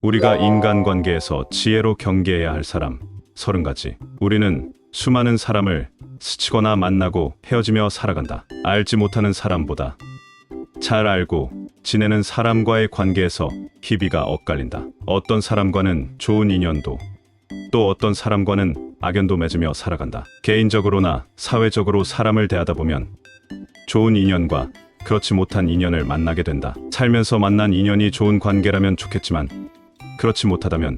우리가 인간관계에서 지혜로 경계해야 할 사람 30가지. 우리는 수많은 사람을 스치거나 만나고 헤어지며 살아간다. 알지 못하는 사람보다 잘 알고 지내는 사람과의 관계에서 희비가 엇갈린다. 어떤 사람과는 좋은 인연도, 또 어떤 사람과는 악연도 맺으며 살아간다. 개인적으로나 사회적으로 사람을 대하다 보면 좋은 인연과 그렇지 못한 인연을 만나게 된다. 살면서 만난 인연이 좋은 관계라면 좋겠지만 그렇지 못하다면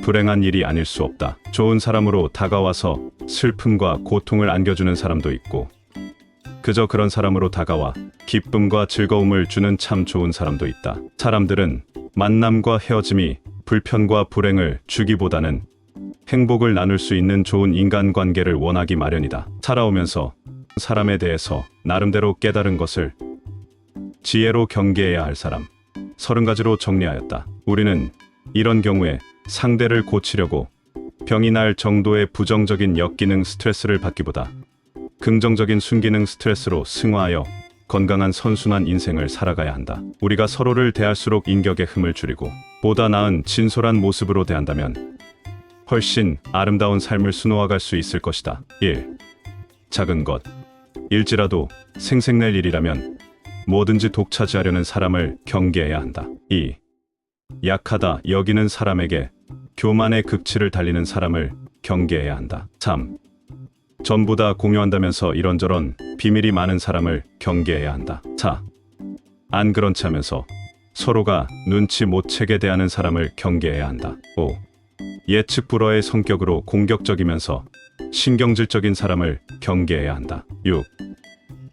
불행한 일이 아닐 수 없다. 좋은 사람으로 다가와서 슬픔과 고통을 안겨주는 사람도 있고, 그저 그런 사람으로 다가와 기쁨과 즐거움을 주는 참 좋은 사람도 있다. 사람들은 만남과 헤어짐이 불편과 불행을 주기보다는 행복을 나눌 수 있는 좋은 인간관계를 원하기 마련이다. 살아오면서 사람에 대해서 나름대로 깨달은 것을 지혜로 경계해야 할 사람 30가지로 정리하였다. 우리는 이런 경우에 상대를 고치려고 병이 날 정도의 부정적인 역기능 스트레스를 받기보다 긍정적인 순기능 스트레스로 승화하여 건강한 선순환 인생을 살아가야 한다. 우리가 서로를 대할수록 인격의 흠을 줄이고 보다 나은 진솔한 모습으로 대한다면 훨씬 아름다운 삶을 수놓아갈 수 있을 것이다. 1. 작은 것 일지라도 생색낼 일이라면 뭐든지 독차지하려는 사람을 경계해야 한다. 2. 약하다 여기는 사람에게 교만의 극치를 달리는 사람을 경계해야 한다. 3. 전부 다 공유한다면서 이런저런 비밀이 많은 사람을 경계해야 한다. 4. 안 그런 체 하면서 서로가 눈치 못 채게 대하는 사람을 경계해야 한다. 5. 예측 불허의 성격으로 공격적이면서 신경질적인 사람을 경계해야 한다. 6.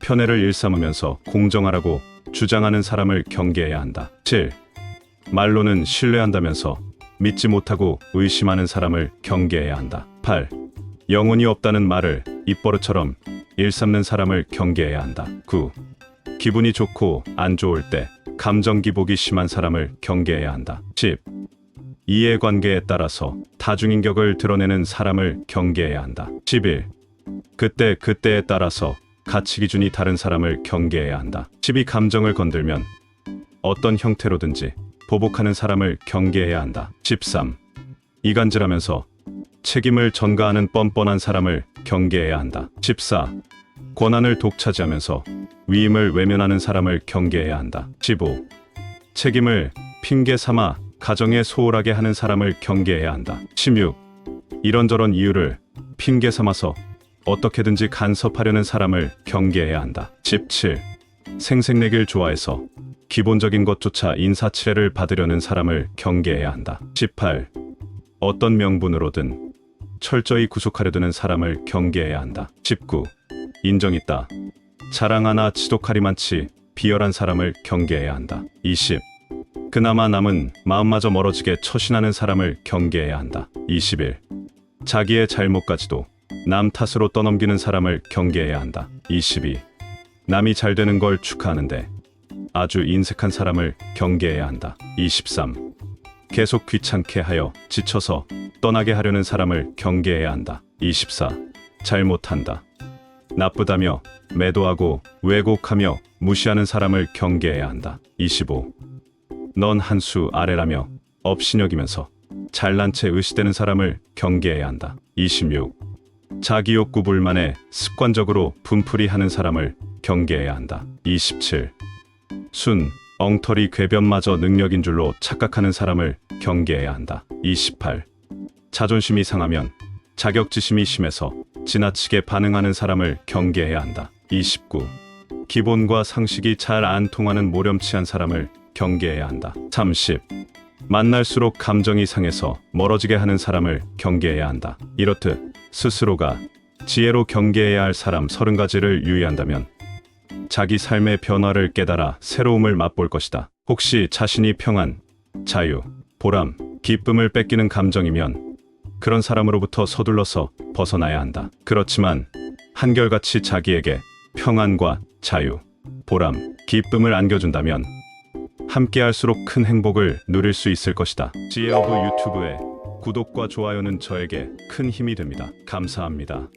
편애를 일삼으면서 공정하라고 주장하는 사람을 경계해야 한다. 7. 말로는 신뢰한다면서 믿지 못하고 의심하는 사람을 경계해야 한다. 8. 영혼이 없다는 말을 입버릇처럼 일삼는 사람을 경계해야 한다. 9. 기분이 좋고 안 좋을 때 감정 기복이 심한 사람을 경계해야 한다. 10. 이해관계에 따라서 다중인격을 드러내는 사람을 경계해야 한다. 11. 그때에 따라서 가치 기준이 다른 사람을 경계해야 한다. 12. 감정을 건들면 어떤 형태로든지 보복하는 사람을 경계해야 한다. 13. 이간질하면서 책임을 전가하는 뻔뻔한 사람을 경계해야 한다. 14. 권한을 독차지하면서 위임을 외면하는 사람을 경계해야 한다. 15. 책임을 핑계 삼아 가정에 소홀하게 하는 사람을 경계해야 한다. 16. 이런저런 이유를 핑계 삼아서 어떻게든지 간섭하려는 사람을 경계해야 한다. 17. 생색내길 좋아해서 기본적인 것조차 인사치레를 받으려는 사람을 경계해야 한다. 18. 어떤 명분으로든 철저히 구속하려 드는 사람을 경계해야 한다. 19. 인정 있다 자랑하나 지독하리만치 비열한 사람을 경계해야 한다. 20. 그나마 남은 마음마저 멀어지게 처신하는 사람을 경계해야 한다. 21. 자기의 잘못까지도 남 탓으로 떠넘기는 사람을 경계해야 한다. 22. 남이 잘 되는 걸 축하하는데 아주 인색한 사람을 경계해야 한다. 23. 계속 귀찮게 하여 지쳐서 떠나게 하려는 사람을 경계해야 한다. 24. 잘못한다 나쁘다며 매도하고 왜곡하며 무시하는 사람을 경계해야 한다. 25. 넌 한 수 아래라며 업신여기면서 잘난 채 의시되는 사람을 경계해야 한다. 26. 자기 욕구 불만에 습관적으로 분풀이하는 사람을 경계해야 한다. 27. 순, 엉터리 궤변마저 능력인 줄로 착각하는 사람을 경계해야 한다. 28. 자존심이 상하면 자격지심이 심해서 지나치게 반응하는 사람을 경계해야 한다. 29. 기본과 상식이 잘 안 통하는 모렴치한 사람을 경계해야 한다. 30. 만날수록 감정이 상해서 멀어지게 하는 사람을 경계해야 한다. 이렇듯 스스로가 지혜로 경계해야 할 사람 30가지를 유의한다면 자기 삶의 변화를 깨달아 새로움을 맛볼 것이다. 혹시 자신이 평안, 자유, 보람, 기쁨을 뺏기는 감정이면 그런 사람으로부터 서둘러서 벗어나야 한다. 그렇지만 한결같이 자기에게 평안과 자유, 보람, 기쁨을 안겨준다면 함께할수록 큰 행복을 누릴 수 있을 것이다. 지혜어브 유튜브의 구독과 좋아요는 저에게 큰 힘이 됩니다. 감사합니다.